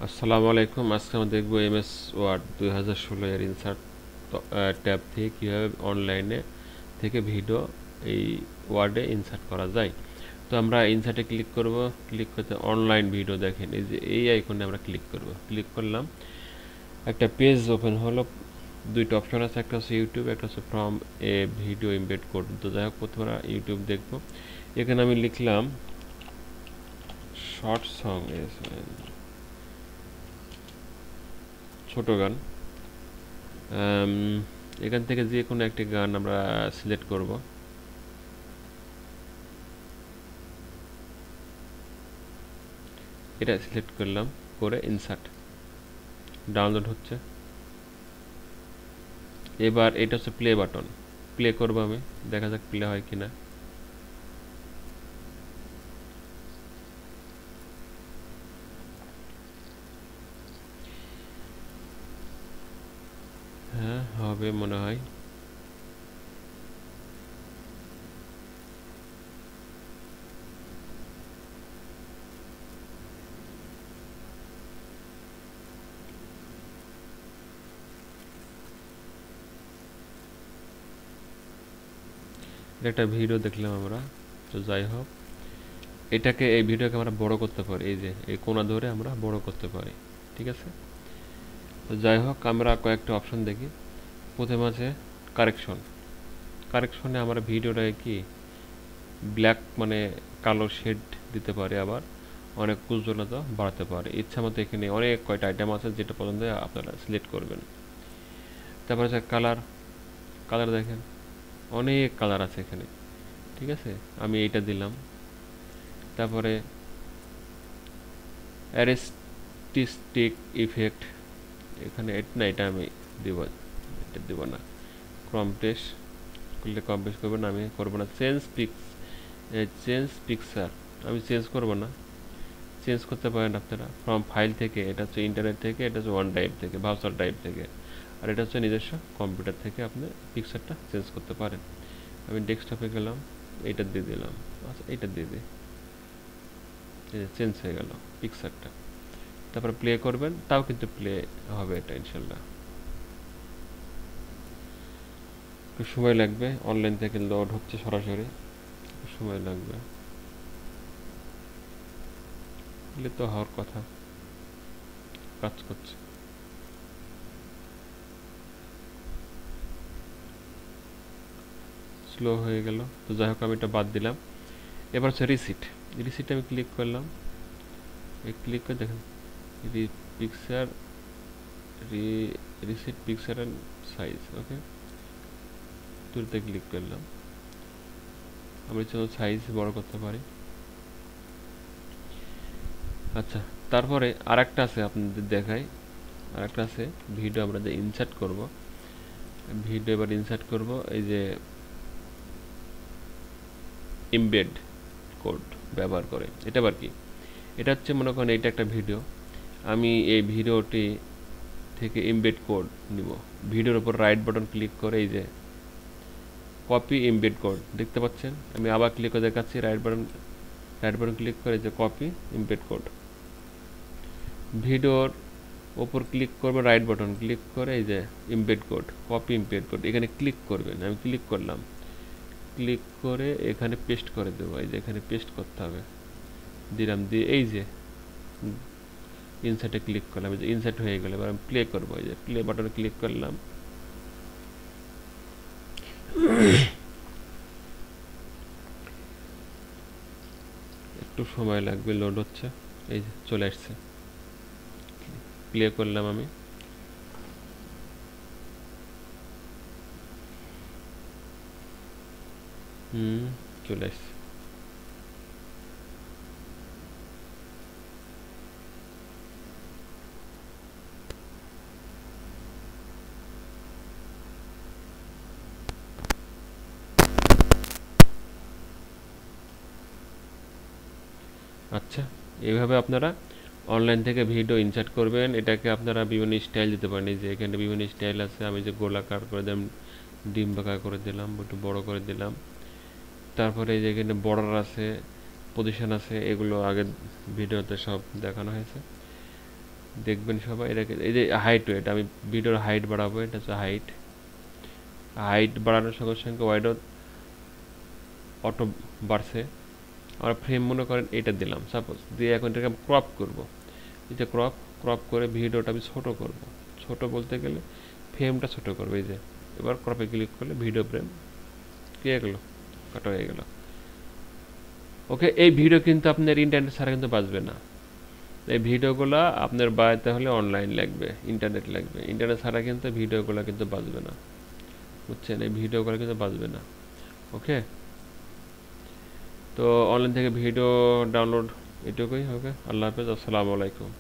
আসসালামু আলাইকুম। আজকে আমরা দেখব এমএস ওয়ার্ড 2016 এর ইনসার্ট ট্যাব থেকে কীভাবে অনলাইনে থেকে ভিডিও এই ওয়ার্ডে ইনসার্ট করা যায়। তো আমরা ইনসার্টে ক্লিক করব। ক্লিক করতে অনলাইন ভিডিও দেখেন, এই যে এই আইকনে আমরা ক্লিক করব। ক্লিক করলাম, একটা পেজ ওপেন হলো। দুইটা অপশন আছে, একটা হচ্ছে ইউটিউব, একটা হচ্ছে from a video embed code. তো যাই হোক, প্রথমে আমরা ইউটিউব দেখব। এখানে আমি লিখলাম শর্ট সং, ছোট গান। এখান থেকে যে কোনো একটি গান আমরা সিলেক্ট করব। এটা সিলেক্ট করলাম, করে ইনসার্ট ডাউনলোড হচ্ছে। এবার এটা হচ্ছে প্লে বাটন, প্লে করব আমি, দেখা যাক প্লে হয় কিনা। হ্যাঁ, হবে মনে হয়। এটা একটা ভিডিও দেখলাম আমরা। তো যাই হোক, এটাকে, এই ভিডিওকে আমরা বড় করতে পারি, এই যে এই কোণা ধরে আমরা বড় করতে পারি। ঠিক আছে। তো যাই হোক, আমরা কয়েকটা অপশন দেখি। প্রথমে আছে কারেকশন। কারেকশনে আমরা ভিডিওটাকে কি ব্ল্যাক মানে কালো শেড দিতে পারি, আবার অনেক উজ্জ্বলতা বাড়াতে পারে ইচ্ছা মতো। এখানে অনেক কয়টা আইটেম আছে, যেটা পছন্দ হয় আপনারা সিলেক্ট করবেন। তারপর আছে কালার। কালার দেখেন, অনেক কালার আছে এখানে। ঠিক আছে, আমি এইটা দিলাম। তারপরে অ্যারেস্টিস্টিক ইফেক্ট, এখানে না, এটা আমি দিব, এটা দিব না। কম্প্রেস করলে কম্প্রেস করবেন, আমি করবো না। চেঞ্জ পিকচার, আমি চেঞ্জ করবো না। চেঞ্জ করতে পারেন আপনারা ফ্রম ফাইল থেকে, এটা হচ্ছে ইন্টারনেট থেকে, এটা হচ্ছে ওয়ান ড্রাইভ থেকে, ভাউচার ড্রাইভ থেকে, আর এটা হচ্ছে নিজস্ব কম্পিউটার থেকে আপনি পিকচারটা চেঞ্জ করতে পারেন। আমি ডেস্কটপে গেলাম, এইটা দিয়ে দিলাম। আচ্ছা, এইটা দিয়ে দিই, চেঞ্জ হয়ে গেল পিকচারটা। তারপর প্লে করবেন, তাও কিন্তু প্লে হবে এটা ইনশাল্লাহ। একটু সময় লাগবে, অনলাইন থেকে লোড হচ্ছে সরাসরি, সময় লাগবে। প্লে তো হওয়ার কথা, কাজ করছে। স্লো হয়ে গেল। তো যাই হোক, আমি এটা বাদ দিলাম। এবার হচ্ছে রিসিট। রিসিটে আমি ক্লিক করলাম। এই ক্লিক করে দেখেন picture, receipt picture and size. Okay, তুলতে ক্লিক করলাম। আমি সাইজ বড় করতে পারি। আচ্ছা, তারপরে আরেকটা আছে আপনাদের দেখাই। আরেকটা আছে ভিডিও আমরা যে ইনসার্ট করব। ভিডিও এবার ইনসার্ট করব, এই যে এমবেড কোড ব্যবহার করে। এটা আবার কি? এটা হচ্ছে, মনে করেন এটা একটা ভিডিও, আমি এই ভিডিওটি থেকে এমবেড কোড নিব। ভিডিওর উপর রাইট বাটন ক্লিক করে এই যে কপি এমবেড কোড দেখতে পাচ্ছেন। আমি আবার ক্লিক করে দেখাচ্ছি, রাইট বাটন ক্লিক করে যে কপি এমবেড কোড। ভিডিওর ওপর ক্লিক করবেন, রাইট বাটন ক্লিক করে এই যে embed code, copy embed code, এখানে ক্লিক করবেন। আমি ক্লিক করলাম, ক্লিক করে এখানে পেস্ট করে দেবো। এই যে এখানে পেস্ট করতে হবে, দিলাম, দিয়ে এই যে ইনসার্টে ক্লিক করলাম, এই যে ইনসার্ট হয়ে গেল। এবার আমি প্লে করবো, এই যে প্লে বাটনে ক্লিক করলাম। একটু সময় লাগবে, লোড হচ্ছে। এই যে চলে আসছে, প্লে করলাম আমি। চলে আসছে। আচ্ছা, এইভাবে আপনারা অনলাইন থেকে ভিডিও ইনসার্ট করবেন। এটাকে আপনারা বিভিন্ন স্টাইল দিতে পারেন। এই যে এখানে বিভিন্ন স্টাইল আছে, আমি যে গোলাকার করে দিলাম, ডিম্বাকার করে দিলাম, একটু বড় করে দিলাম। তারপরে এই যে এখানে বর্ডার আছে, পজিশন আছে, এগুলো আগে ভিডিওতে সব দেখানো হয়েছে। দেখবেন সবাই এটাকে, এই যে হাইট, এটা আমি ভিডিওর হাইট বাড়াবো, এটা হচ্ছে হাইট। হাইট বাড়ানোর সঙ্গে সঙ্গে ওয়াইডও অটো বাড়ছে। আমরা ফ্রেম মনে করেন এটা দিলাম সাপোজ, দিয়ে এখন এটাকে ক্রপ করব। এই যে ক্রপ, ক্রপ করে ভিডিওটা আমি ছোট করব। ছোট বলতে গেলে ফ্রেমটা ছোট করবে। এই যে এবার ক্রপে ক্লিক করলে ভিডিও ফ্রেম কি হয়ে গেল, কাটা হয়ে গেল। ওকে, এই ভিডিও কিন্তু আপনার ইন্টারনেট ছাড়া কিন্তু বাঁচবে না। এই ভিডিওগুলো আপনার বাড়াতে হলে অনলাইন লাগবে, ইন্টারনেট লাগবে। ইন্টারনেট ছাড়া কিন্তু ভিডিওগুলো কিন্তু বাঁচবে না, বুঝছেন? এই ভিডিওগুলো কিন্তু বাঁচবে না। ওকে, তো অনলাইন থেকে ভিডিও ডাউনলোড এটুকুই। ওকে, আল্লাহ হাফেজ, আসসালামু আলাইকুম।